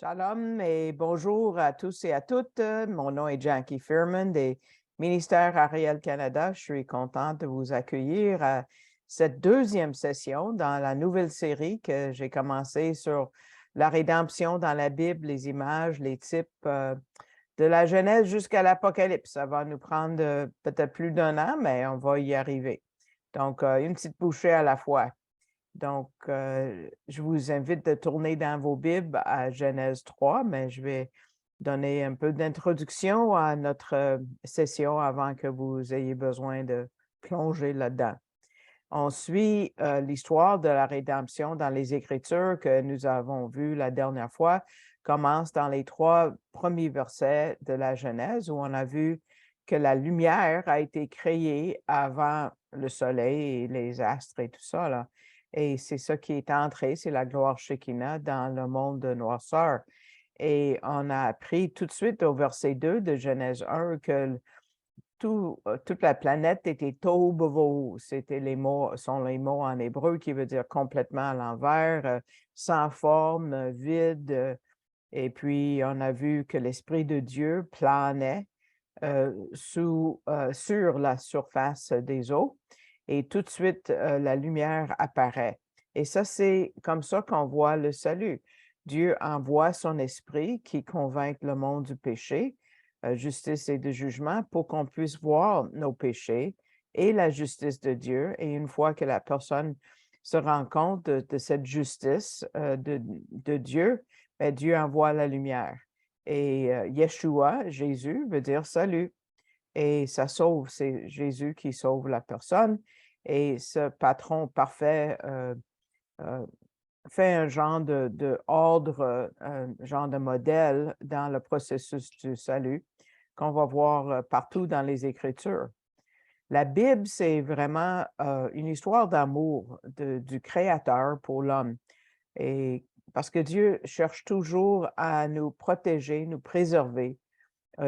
Shalom et bonjour à tous et à toutes. Mon nom est Jackie Fearman des ministères Ariel Canada. Je suis contente de vous accueillir à cette deuxième session dans la nouvelle série que j'ai commencée sur la rédemption dans la Bible, les images, les types de la Genèse jusqu'à l'Apocalypse. Ça va nous prendre peut-être plus d'un an, mais on va y arriver. Donc, une petite bouchée à la fois. Donc, je vous invite de tourner dans vos Bibles à Genèse 3, mais je vais donner un peu d'introduction à notre session avant que vous ayez besoin de plonger là-dedans. On suit l'histoire de la rédemption dans les Écritures que nous avons vues la dernière fois, commence dans les 3 premiers versets de la Genèse où on a vu que la lumière a été créée avant le soleil et les astres et tout ça, là. Et c'est ça qui est entré, c'est la gloire Shekinah dans le monde de noirceur. Et on a appris tout de suite au verset 2 de Genèse 1 que toute la planète était tohu bohu. C'était sont les mots en hébreu qui veut dire complètement à l'envers, sans forme, vide. Et puis, on a vu que l'Esprit de Dieu planait sur la surface des eaux. Et tout de suite, la lumière apparaît. Et ça, c'est comme ça qu'on voit le salut. Dieu envoie son esprit qui convainc le monde du péché, justice et de jugement, pour qu'on puisse voir nos péchés et la justice de Dieu. Et une fois que la personne se rend compte de cette justice de Dieu, bien, Dieu envoie la lumière. Et Yeshua, Jésus, veut dire salut. Et ça sauve, c'est Jésus qui sauve la personne. Et ce patron parfait fait un genre de ordre, un genre de modèle dans le processus du salut qu'on va voir partout dans les Écritures. La Bible, c'est vraiment une histoire d'amour du Créateur pour l'homme. Et parce que Dieu cherche toujours à nous protéger, nous préserver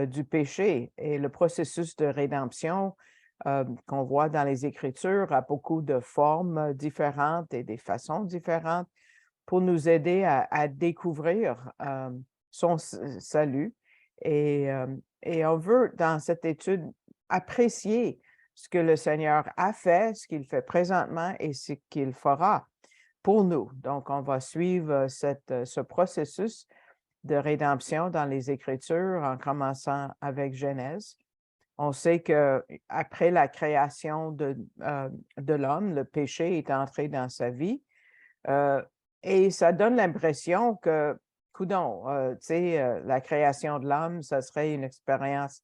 du péché. Et le processus de rédemption qu'on voit dans les Écritures a beaucoup de formes différentes et des façons différentes pour nous aider à découvrir son salut. Et on veut, dans cette étude, apprécier ce que le Seigneur a fait, ce qu'il fait présentement et ce qu'il fera pour nous. Donc, on va suivre ce processus de rédemption dans les Écritures en commençant avec Genèse. On sait qu'après la création de l'homme, le péché est entré dans sa vie et ça donne l'impression que, coudonc, tu sais, la création de l'homme, ça serait une expérience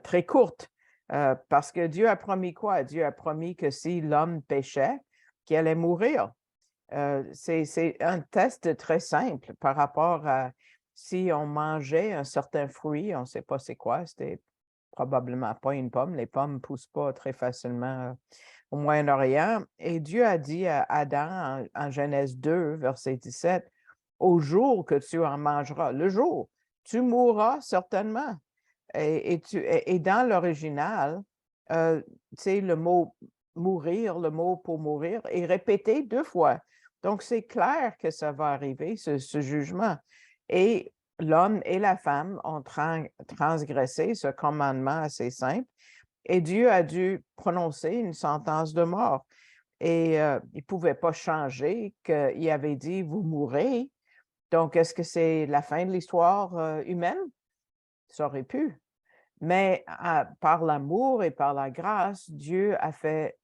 très courte parce que Dieu a promis quoi? Dieu a promis que si l'homme péchait, qu'il allait mourir. C'est un test très simple par rapport à si on mangeait un certain fruit, on ne sait pas c'est quoi, c'était probablement pas une pomme. Les pommes ne poussent pas très facilement au Moyen-Orient. Et Dieu a dit à Adam en Genèse 2, verset 17, au jour que tu en mangeras, le jour, tu mourras certainement. Et dans l'original, tu sais, le mot mourir, le mot pour mourir est répété 2 fois. Donc, c'est clair que ça va arriver, ce jugement. Et l'homme et la femme ont transgressé ce commandement assez simple et Dieu a dû prononcer une sentence de mort. Et il ne pouvait pas changer qu'il avait dit: «Vous mourrez». Donc, est-ce que c'est la fin de l'histoire humaine? Ça aurait pu. Mais par l'amour et par la grâce, Dieu a fait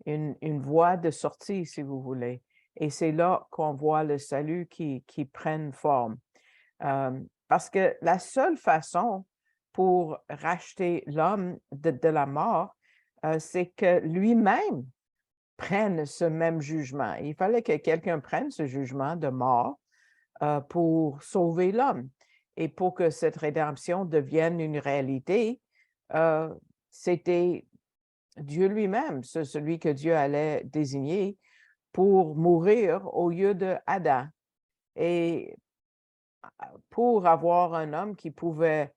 une voie de sortie, si vous voulez. Et c'est là qu'on voit le salut qui prenne forme. Parce que la seule façon pour racheter l'homme de la mort, c'est que lui-même prenne ce même jugement. Il fallait que quelqu'un prenne ce jugement de mort pour sauver l'homme. Et pour que cette rédemption devienne une réalité, c'était Dieu lui-même, celui que Dieu allait désigner pour mourir au lieu de Adam. Et pour avoir un homme qui pouvait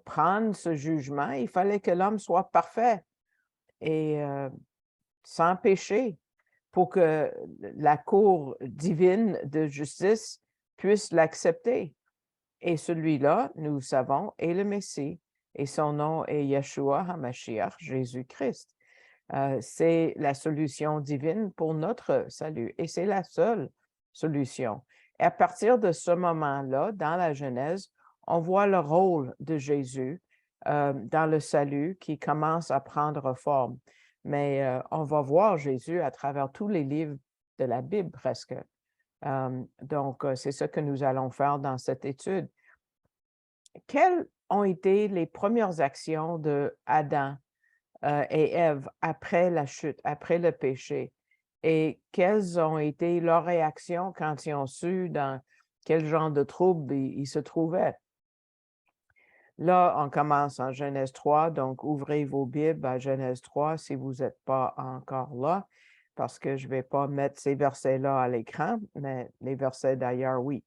prendre ce jugement, il fallait que l'homme soit parfait et sans péché pour que la cour divine de justice puissent l'accepter. Et celui-là, nous savons, est le Messie, et son nom est Yeshua HaMashiach, Jésus-Christ. C'est la solution divine pour notre salut, et c'est la seule solution. Et à partir de ce moment-là, dans la Genèse, on voit le rôle de Jésus dans le salut qui commence à prendre forme. Mais on va voir Jésus à travers tous les livres de la Bible presque. Donc, c'est ce que nous allons faire dans cette étude. Quelles ont été les premières actions de Adam et Ève après la chute, après le péché? Et quelles ont été leurs réactions quand ils ont su dans quel genre de trouble ils se trouvaient? Là, on commence en Genèse 3, donc ouvrez vos Bibles à Genèse 3 si vous n'êtes pas encore là, parce que je ne vais pas mettre ces versets-là à l'écran, mais les versets d'ailleurs, oui.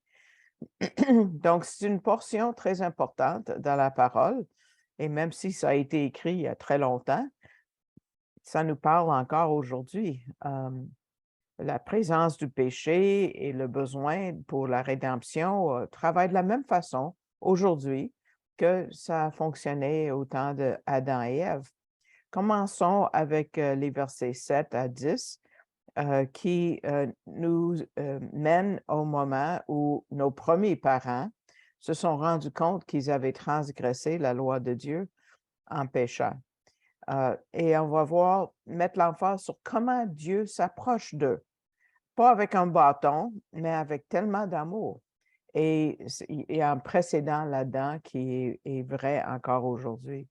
Donc, c'est une portion très importante dans la parole, et même si ça a été écrit il y a très longtemps, ça nous parle encore aujourd'hui. La présence du péché et le besoin pour la rédemption travaillent de la même façon aujourd'hui que ça a fonctionné au temps d'Adam et Ève. Commençons avec les versets 7 à 10 qui nous mènent au moment où nos premiers parents se sont rendus compte qu'ils avaient transgressé la loi de Dieu en péchant. Et on va mettre l'emphase sur comment Dieu s'approche d'eux. Pas avec un bâton, mais avec tellement d'amour. Et il y a un précédent là-dedans qui est vrai encore aujourd'hui.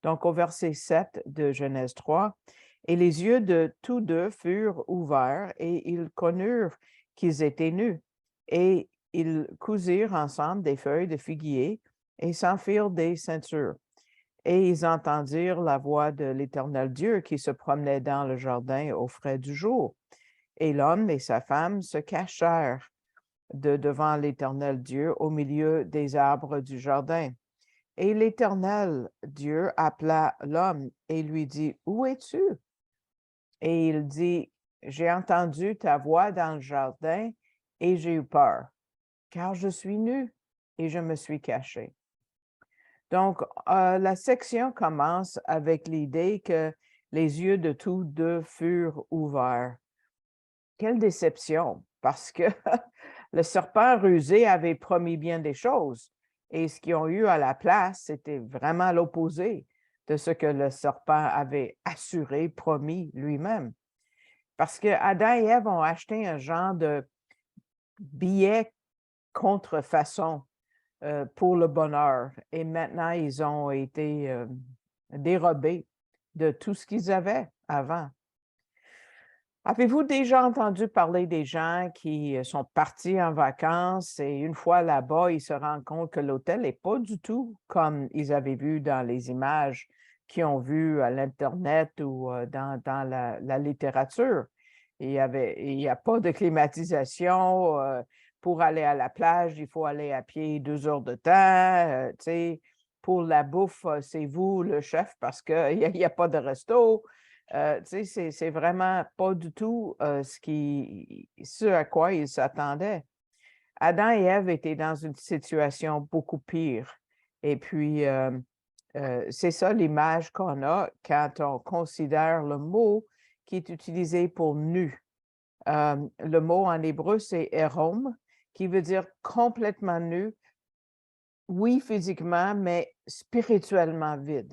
Donc, au verset 7 de Genèse 3, « Et les yeux de tous deux furent ouverts, et ils connurent qu'ils étaient nus. Et ils cousirent ensemble des feuilles de figuier, et s'en firent des ceintures. Et ils entendirent la voix de l'Éternel Dieu qui se promenait dans le jardin au frais du jour. Et l'homme et sa femme se cachèrent devant l'Éternel Dieu au milieu des arbres du jardin. Et l'Éternel Dieu appela l'homme et lui dit, « Où es-tu? » Et il dit, « J'ai entendu ta voix dans le jardin et j'ai eu peur, car je suis nu et je me suis caché. » Donc, la section commence avec l'idée que les yeux de tous deux furent ouverts. Quelle déception, parce que le serpent rusé avait promis bien des choses, et ce qu'ils ont eu à la place, c'était vraiment l'opposé de ce que le serpent avait assuré, promis lui-même. Parce que Adam et Ève ont acheté un genre de billet contrefaçon pour le bonheur, et maintenant ils ont été dérobés de tout ce qu'ils avaient avant. Avez-vous déjà entendu parler des gens qui sont partis en vacances et une fois là-bas, ils se rendent compte que l'hôtel n'est pas du tout comme ils avaient vu dans les images qu'ils ont vues à l'Internet ou dans la littérature? Il n'y a pas de climatisation. Pour aller à la plage, il faut aller à pied 2 heures de temps. Tu sais, pour la bouffe, c'est vous le chef parce qu'il n'y a pas de resto. Tu sais, c'est vraiment pas du tout ce à quoi ils s'attendaient. Adam et Ève étaient dans une situation beaucoup pire. Et puis, c'est ça l'image qu'on a quand on considère le mot qui est utilisé pour nu. Le mot en hébreu, c'est érom, qui veut dire complètement nu. Oui, physiquement, mais spirituellement vide.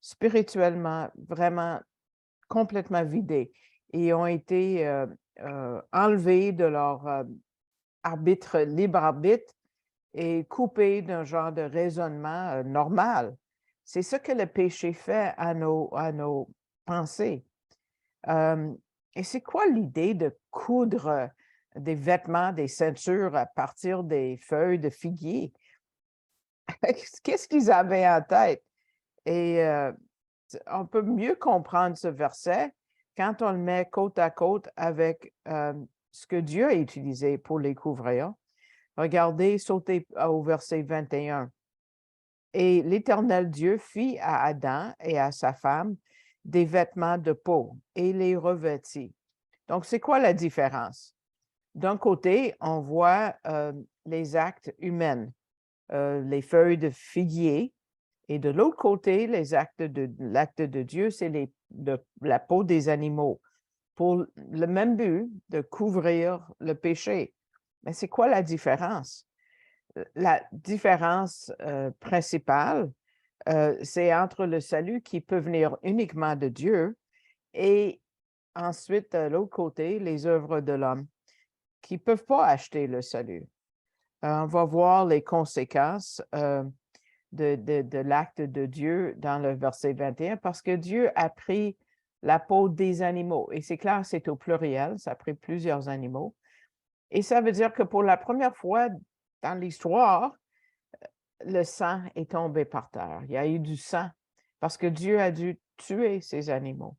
Spirituellement, vraiment complètement vidés et ont été enlevés de leur libre arbitre et coupés d'un genre de raisonnement normal. C'est ce que le péché fait à nos pensées. Et c'est quoi l'idée de coudre des vêtements, des ceintures à partir des feuilles de figuier? Qu'est-ce qu'ils avaient en tête? Et on peut mieux comprendre ce verset quand on le met côte à côte avec ce que Dieu a utilisé pour les couvrir. Regardez, sautez au verset 21. « Et l'Éternel Dieu fit à Adam et à sa femme des vêtements de peau et les revêtit. » Donc, c'est quoi la différence? D'un côté, on voit les actes humains, les feuilles de figuier. Et de l'autre côté, l'acte de Dieu, c'est la peau des animaux, pour le même but de couvrir le péché. Mais c'est quoi la différence? La différence principale, c'est entre le salut qui peut venir uniquement de Dieu et ensuite, de l'autre côté, les œuvres de l'homme qui ne peuvent pas acheter le salut. On va voir les conséquences de l'acte de Dieu dans le verset 21, parce que Dieu a pris la peau des animaux. Et c'est clair, c'est au pluriel, ça a pris plusieurs animaux. Et ça veut dire que pour la première fois dans l'histoire, le sang est tombé par terre. Il y a eu du sang parce que Dieu a dû tuer ces animaux.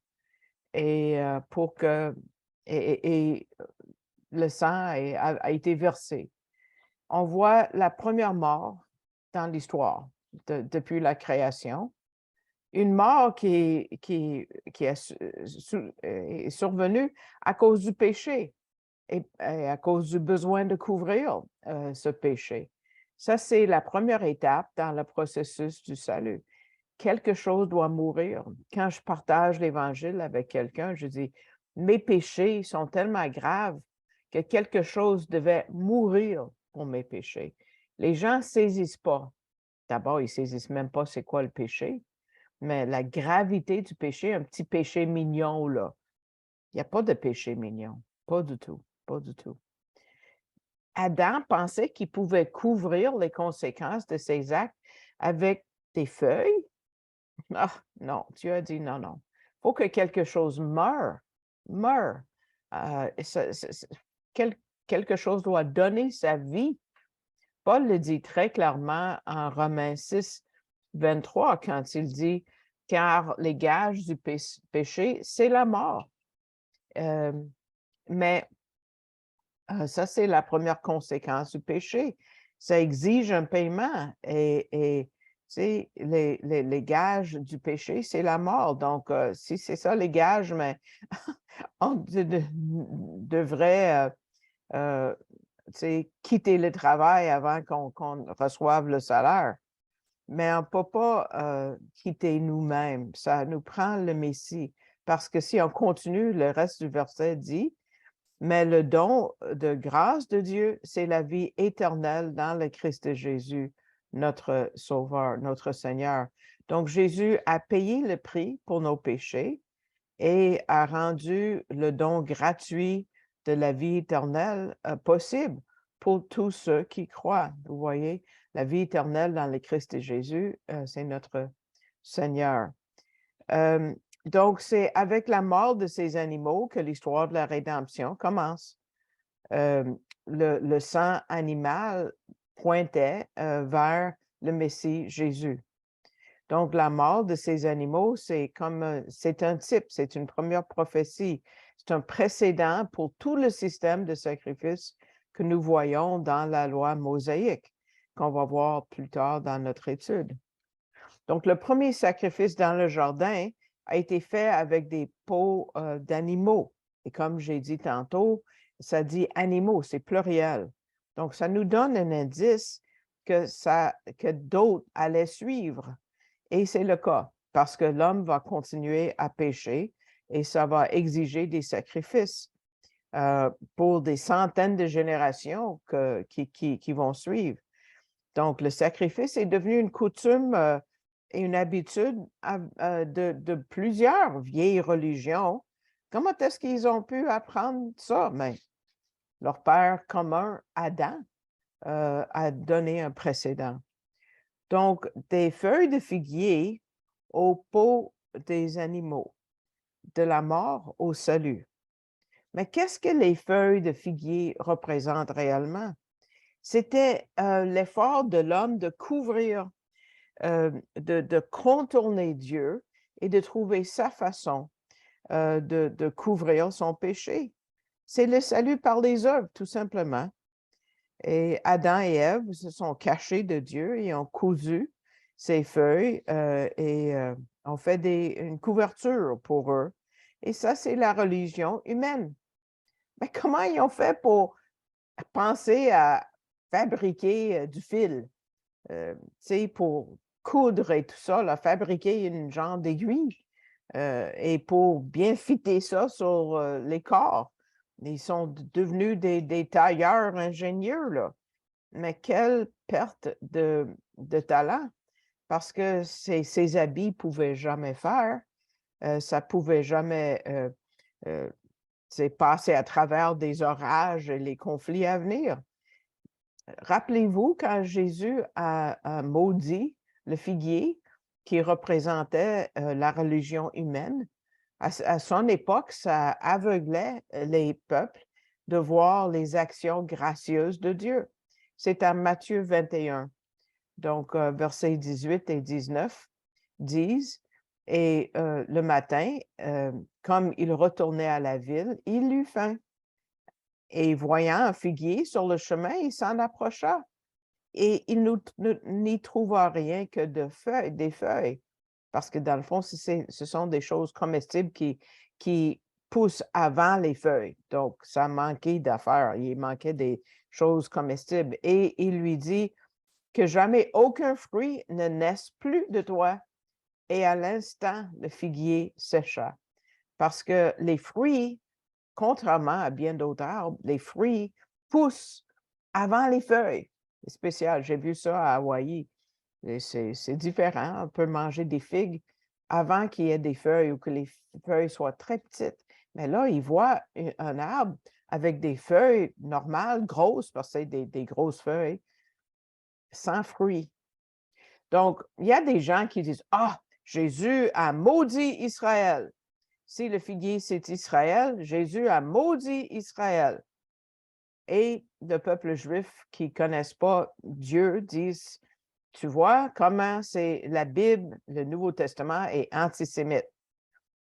Et pour que et le sang a été versé. On voit la première mort dans l'histoire depuis la création. Une mort qui est survenue à cause du péché et à cause du besoin de couvrir ce péché. Ça, c'est la première étape dans le processus du salut. Quelque chose doit mourir. Quand je partage l'Évangile avec quelqu'un, je dis, mes péchés sont tellement graves que quelque chose devait mourir pour mes péchés. Les gens ne saisissent pas. D'abord, ils ne saisissent même pas c'est quoi le péché, mais la gravité du péché, un petit péché mignon, là. Il n'y a pas de péché mignon. Pas du tout. Pas du tout. Adam pensait qu'il pouvait couvrir les conséquences de ses actes avec des feuilles. Ah, non, Dieu a dit non, non. Il faut que quelque chose meure. Quelque chose doit donner sa vie. Paul le dit très clairement en Romains 6, 23, quand il dit « Car les gages du péché, c'est la mort. » Mais ça, c'est la première conséquence du péché. Ça exige un paiement et tu sais, les gages du péché, c'est la mort. Donc, si c'est ça les gages, mais on devrait quitter le travail avant qu'on reçoive le salaire. Mais on ne peut pas quitter nous-mêmes. Ça nous prend le Messie. Parce que si on continue, le reste du verset dit, mais le don de grâce de Dieu, c'est la vie éternelle dans le Christ Jésus, notre Sauveur, notre Seigneur. Donc, Jésus a payé le prix pour nos péchés et a rendu le don gratuit de la vie éternelle possible pour tous ceux qui croient. Vous voyez, la vie éternelle dans le Christ Jésus, c'est notre Seigneur. Donc, c'est avec la mort de ces animaux que l'histoire de la rédemption commence. Le sang animal pointait vers le Messie Jésus. Donc, la mort de ces animaux, c'est un type, c'est une première prophétie. C'est un précédent pour tout le système de sacrifice que nous voyons dans la loi mosaïque, qu'on va voir plus tard dans notre étude. Donc, le premier sacrifice dans le jardin a été fait avec des peaux d'animaux. Et comme j'ai dit tantôt, ça dit animaux, c'est pluriel. Donc, ça nous donne un indice que d'autres allaient suivre. Et c'est le cas, parce que l'homme va continuer à pécher et ça va exiger des sacrifices pour des centaines de générations qui vont suivre. Donc, le sacrifice est devenu une coutume et une habitude de plusieurs vieilles religions. Comment est-ce qu'ils ont pu apprendre ça? Mais leur père commun, Adam, a donné un précédent. Donc, des feuilles de figuier aux peaux des animaux, de la mort au salut. Mais qu'est-ce que les feuilles de figuier représentent réellement? C'était l'effort de l'homme de couvrir, de contourner Dieu et de trouver sa façon de couvrir son péché. C'est le salut par les œuvres, tout simplement. Et Adam et Ève se sont cachés de Dieu et ont cousu ces feuilles et ont fait une couverture pour eux. Et ça, c'est la religion humaine. Mais comment ils ont fait pour penser à fabriquer du fil, pour coudre et tout ça, là, fabriquer une genre d'aiguille et pour bien fitter ça sur les corps. Ils sont devenus des tailleurs ingénieux, là. Mais quelle perte de talent, parce que ces habits ne pouvaient jamais faire, ça ne pouvait jamais passer à travers des orages et les conflits à venir. Rappelez-vous quand Jésus a maudit le figuier qui représentait la religion humaine. À son époque, ça aveuglait les peuples de voir les actions gracieuses de Dieu. C'est à Matthieu 21. Donc, versets 18 et 19 disent, « Et le matin, comme il retournait à la ville, il eut faim. Et voyant un figuier sur le chemin, il s'en approcha. Et il n'y trouva rien que des feuilles. » Parce que dans le fond, ce sont des choses comestibles qui poussent avant les feuilles. Donc, ça manquait d'affaires. Il manquait des choses comestibles. Et il lui dit que jamais aucun fruit ne naisse plus de toi. Et à l'instant, le figuier sécha. Parce que les fruits, contrairement à bien d'autres arbres, les fruits poussent avant les feuilles. C'est spécial. J'ai vu ça à Hawaï. C'est différent. On peut manger des figues avant qu'il y ait des feuilles ou que les feuilles soient très petites. Mais là, ils voient un arbre avec des feuilles normales, grosses, parce que c'est des grosses feuilles, sans fruits. Donc, il y a des gens qui disent, « Ah, Jésus a maudit Israël. » Si le figuier, c'est Israël, Jésus a maudit Israël. Et le peuple juif qui ne connaissent pas Dieu disent, tu vois comment c'est la Bible, le Nouveau Testament est antisémite.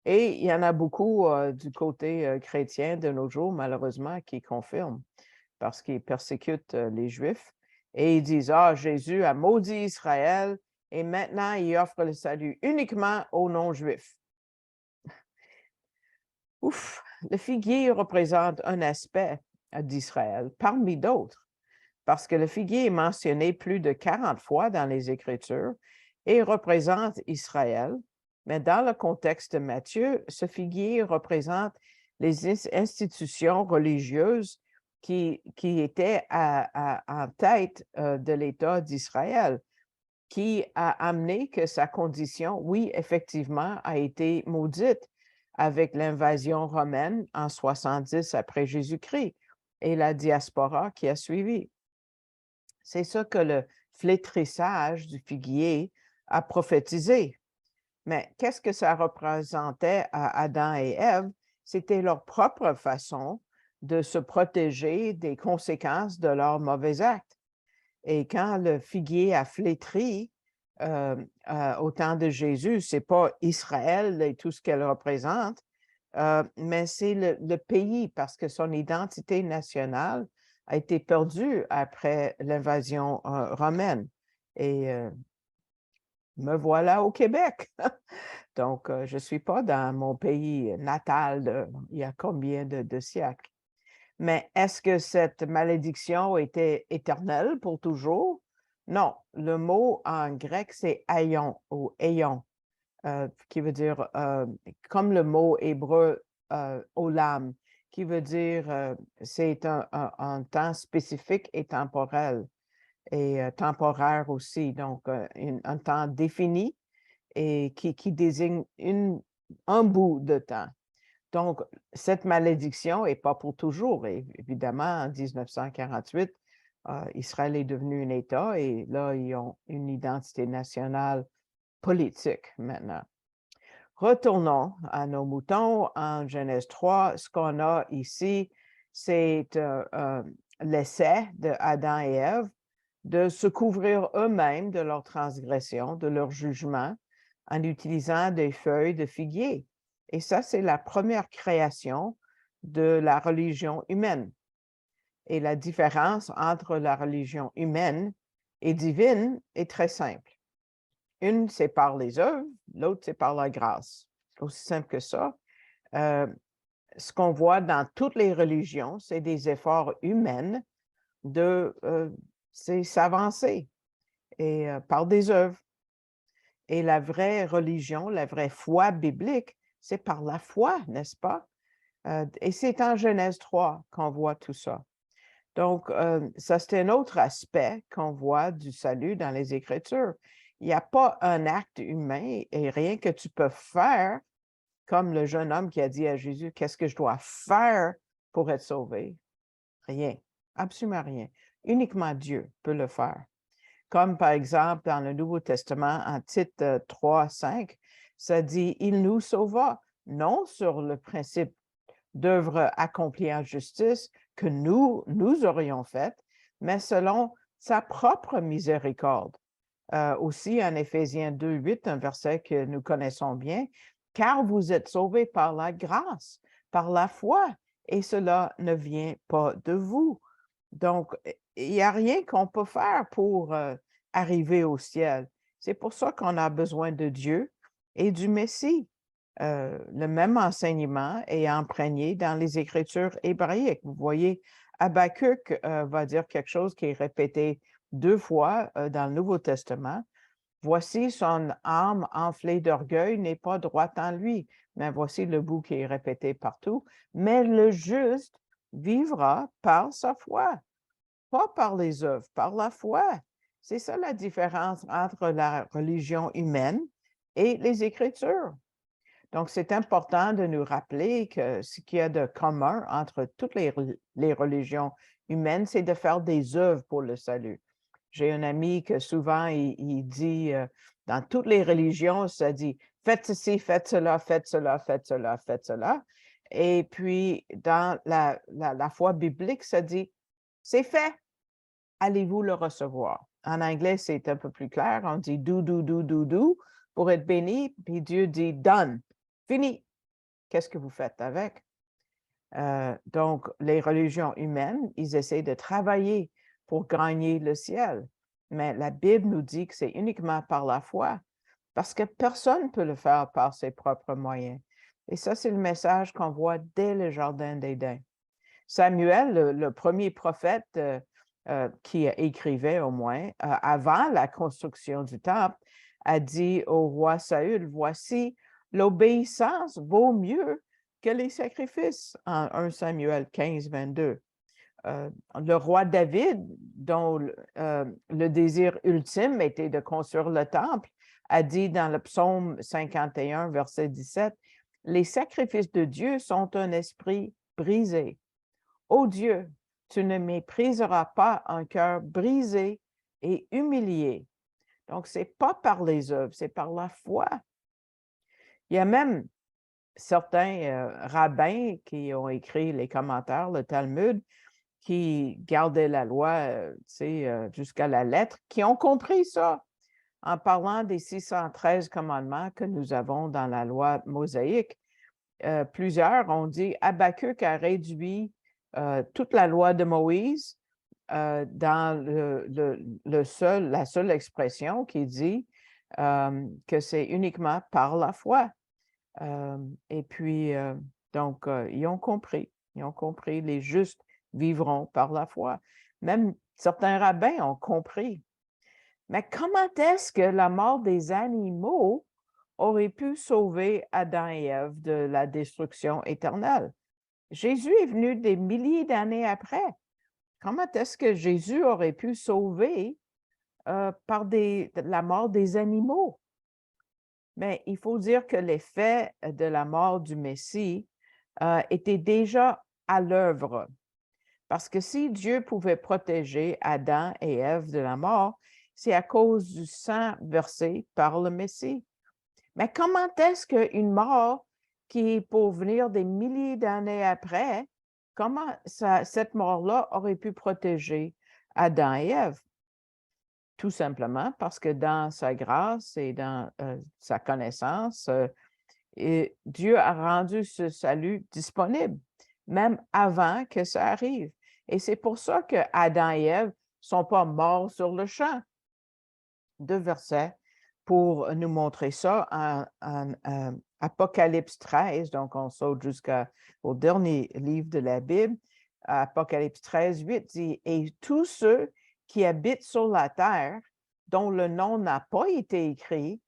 Et il y en a beaucoup du côté chrétien de nos jours, malheureusement, qui confirment parce qu'ils persécutent les Juifs. Et ils disent, ah, Jésus a maudit Israël et maintenant il offre le salut uniquement aux non-Juifs. Ouf, le figuier représente un aspect d'Israël parmi d'autres, parce que le figuier est mentionné plus de 40 fois dans les Écritures et représente Israël. Mais dans le contexte de Matthieu, ce figuier représente les institutions religieuses qui étaient en tête de l'État d'Israël, qui a amené que sa condition, oui, effectivement, a été maudite avec l'invasion romaine en 70 après Jésus-Christ et la diaspora qui a suivi. C'est ça que le flétrissage du figuier a prophétisé. Mais qu'est-ce que ça représentait à Adam et Ève? C'était leur propre façon de se protéger des conséquences de leurs mauvais actes. Et quand le figuier a flétri au temps de Jésus, ce n'est pas Israël et tout ce qu'elle représente, mais c'est le pays parce que son identité nationale a été perdue après l'invasion romaine. Et me voilà au Québec. Donc, je ne suis pas dans mon pays natal il y a combien de siècles. Mais est-ce que cette malédiction était éternelle pour toujours? Non, le mot en grec, c'est aion ou aion, qui veut dire, comme le mot hébreu olam, qui veut dire, c'est un temps spécifique et temporel, et temporaire aussi, donc un temps défini et qui désigne un bout de temps. Donc, cette malédiction n'est pas pour toujours. Et évidemment, en 1948, Israël est devenu un État et là, ils ont une identité nationale politique maintenant. Retournons à nos moutons. En Genèse 3, ce qu'on a ici, c'est l'essai d'Adam et Ève de se couvrir eux-mêmes de leur transgression, de leur jugement, en utilisant des feuilles de figuier. Et ça, c'est la première création de la religion humaine. Et la différence entre la religion humaine et divine est très simple. Une, c'est par les œuvres, l'autre, c'est par la grâce. Aussi simple que ça. Ce qu'on voit dans toutes les religions, c'est des efforts humains de c'est s'avancer et par des œuvres. Et la vraie religion, la vraie foi biblique, c'est par la foi, n'est-ce pas? Et c'est en Genèse 3 qu'on voit tout ça. Donc, ça, c'est un autre aspect qu'on voit du salut dans les Écritures. Il n'y a pas un acte humain et rien que tu peux faire, comme le jeune homme qui a dit à Jésus, qu'est-ce que je dois faire pour être sauvé? Rien, absolument rien. Uniquement Dieu peut le faire. Comme par exemple dans le Nouveau Testament, en Tite 3, 5, ça dit, il nous sauva, non sur le principe d'œuvres accomplies en justice que nous aurions faites, mais selon sa propre miséricorde. Aussi en Éphésiens 2, 8, un verset que nous connaissons bien, car vous êtes sauvés par la grâce, par la foi, et cela ne vient pas de vous. Donc, il n'y a rien qu'on peut faire pour arriver au ciel. C'est pour ça qu'on a besoin de Dieu et du Messie. Le même enseignement est imprégné dans les Écritures hébraïques. Vous voyez, Habakkuk va dire quelque chose qui est répété 2 fois dans le Nouveau Testament. Voici son âme enflée d'orgueil n'est pas droite en lui. Mais voici le bout qui est répété partout. Mais le juste vivra par sa foi, pas par les œuvres, par la foi. C'est ça la différence entre la religion humaine et les Écritures. Donc, c'est important de nous rappeler que ce qu'il y a de commun entre toutes les religions humaines, c'est de faire des œuvres pour le salut. J'ai un ami que souvent, il dit, dans toutes les religions, ça dit, faites ceci, faites cela, faites cela, faites cela, faites cela. Et puis, dans la foi biblique, ça dit, c'est fait, allez-vous le recevoir. En anglais, c'est un peu plus clair, on dit do, pour être béni, puis Dieu dit done, fini. Qu'est-ce que vous faites avec? Donc, les religions humaines, ils essaient de travailler pour gagner le ciel. Mais la Bible nous dit que c'est uniquement par la foi, parce que personne ne peut le faire par ses propres moyens. Et ça, c'est le message qu'on voit dès le Jardin d'Éden. Samuel, le premier prophète qui écrivait au moins, avant la construction du temple, a dit au roi Saül, voici, l'obéissance vaut mieux que les sacrifices, en 1 Samuel 15, 22. Le roi David, dont le désir ultime était de construire le temple, a dit dans le psaume 51, verset 17, « Les sacrifices de Dieu sont un esprit brisé. Ô Dieu, tu ne mépriseras pas un cœur brisé et humilié. » Donc, ce n'est pas par les œuvres, c'est par la foi. Il y a même certains rabbins qui ont écrit les commentaires, le Talmud, qui gardaient la loi jusqu'à la lettre, qui ont compris ça en parlant des 613 commandements que nous avons dans la loi mosaïque. Plusieurs ont dit Habakkuk a réduit toute la loi de Moïse dans la seule expression qui dit que c'est uniquement par la foi. Et puis, donc, ils ont compris, les justes vivront par la foi. Même certains rabbins ont compris. Mais comment est-ce que la mort des animaux aurait pu sauver Adam et Ève de la destruction éternelle? Jésus est venu des milliers d'années après. Comment est-ce que Jésus aurait pu sauver par la mort des animaux? Mais il faut dire que l'effet de la mort du Messie était déjà à l'œuvre. Parce que si Dieu pouvait protéger Adam et Ève de la mort, c'est à cause du sang versé par le Messie. Mais comment est-ce qu'une mort qui est pour venir des milliers d'années après, comment cette mort-là aurait pu protéger Adam et Ève? Tout simplement parce que dans sa grâce et dans sa connaissance, et Dieu a rendu ce salut disponible, même avant que ça arrive. Et c'est pour ça que Adam et Ève ne sont pas morts sur le champ. 2 versets pour nous montrer ça en Apocalypse 13, donc on saute jusqu'au dernier livre de la Bible. Apocalypse 13, 8 dit « Et tous ceux qui habite sur la terre, dont le nom n'a pas été écrit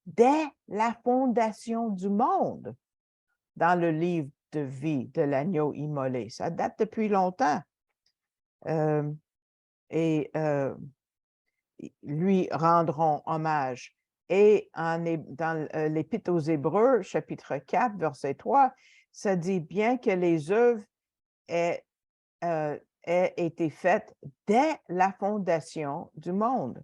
dès la fondation du monde dans le livre de vie de l'agneau immolé. Ça date depuis longtemps. Lui rendront hommage. Et dans l'Épître aux Hébreux, chapitre 4, verset 3, ça dit bien que les œuvres aient été faites dès la fondation du monde.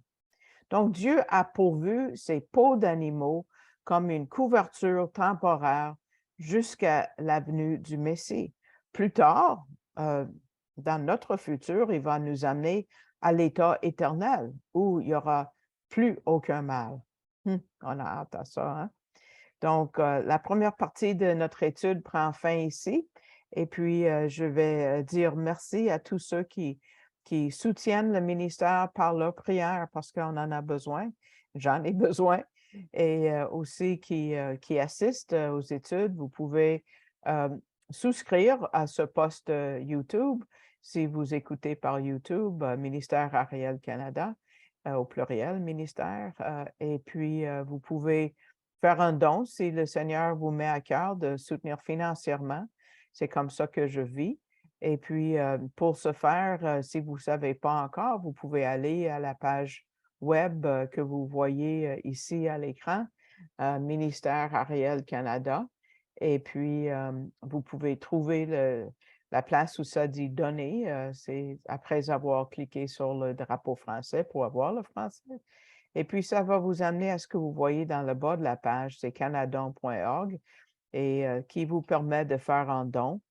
Donc, Dieu a pourvu ces peaux d'animaux comme une couverture temporaire jusqu'à la venue du Messie. Plus tard, dans notre futur, il va nous amener à l'état éternel où il n'y aura plus aucun mal. On a hâte à ça, hein? Donc, la première partie de notre étude prend fin ici. Et puis, je vais dire merci à tous ceux qui soutiennent le ministère par leur prière parce qu'on en a besoin. J'en ai besoin. Et aussi qui assistent aux études. Vous pouvez souscrire à ce post YouTube si vous écoutez par YouTube, Ministère Ariel Canada, au pluriel, ministère. Et puis, vous pouvez faire un don si le Seigneur vous met à cœur de soutenir financièrement. C'est comme ça que je vis. Et puis, pour ce faire, si vous ne savez pas encore, vous pouvez aller à la page web que vous voyez ici à l'écran, Ministère Ariel Canada. Et puis, vous pouvez trouver la place où ça dit « Donner ». C'est après avoir cliqué sur le drapeau français pour avoir le français. Et puis, ça va vous amener à ce que vous voyez dans le bas de la page, c'est canadon.org, et qui vous permet de faire un don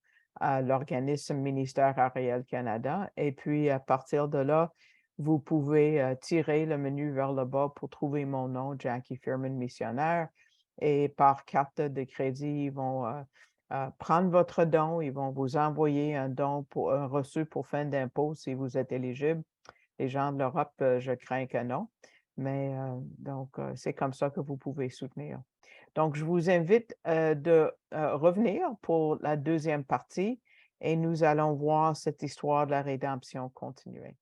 à l'organisme Ministère Ariel Canada. Et puis, à partir de là, vous pouvez tirer le menu vers le bas pour trouver mon nom, Jackie Firman, missionnaire. Et par carte de crédit, ils vont prendre votre don, ils vont vous envoyer un don pour un reçu pour fin d'impôt si vous êtes éligible. Les gens de l'Europe, je crains que non. Mais donc, c'est comme ça que vous pouvez soutenir. Donc, je vous invite de revenir pour la deuxième partie et nous allons voir cette histoire de la rédemption continuer.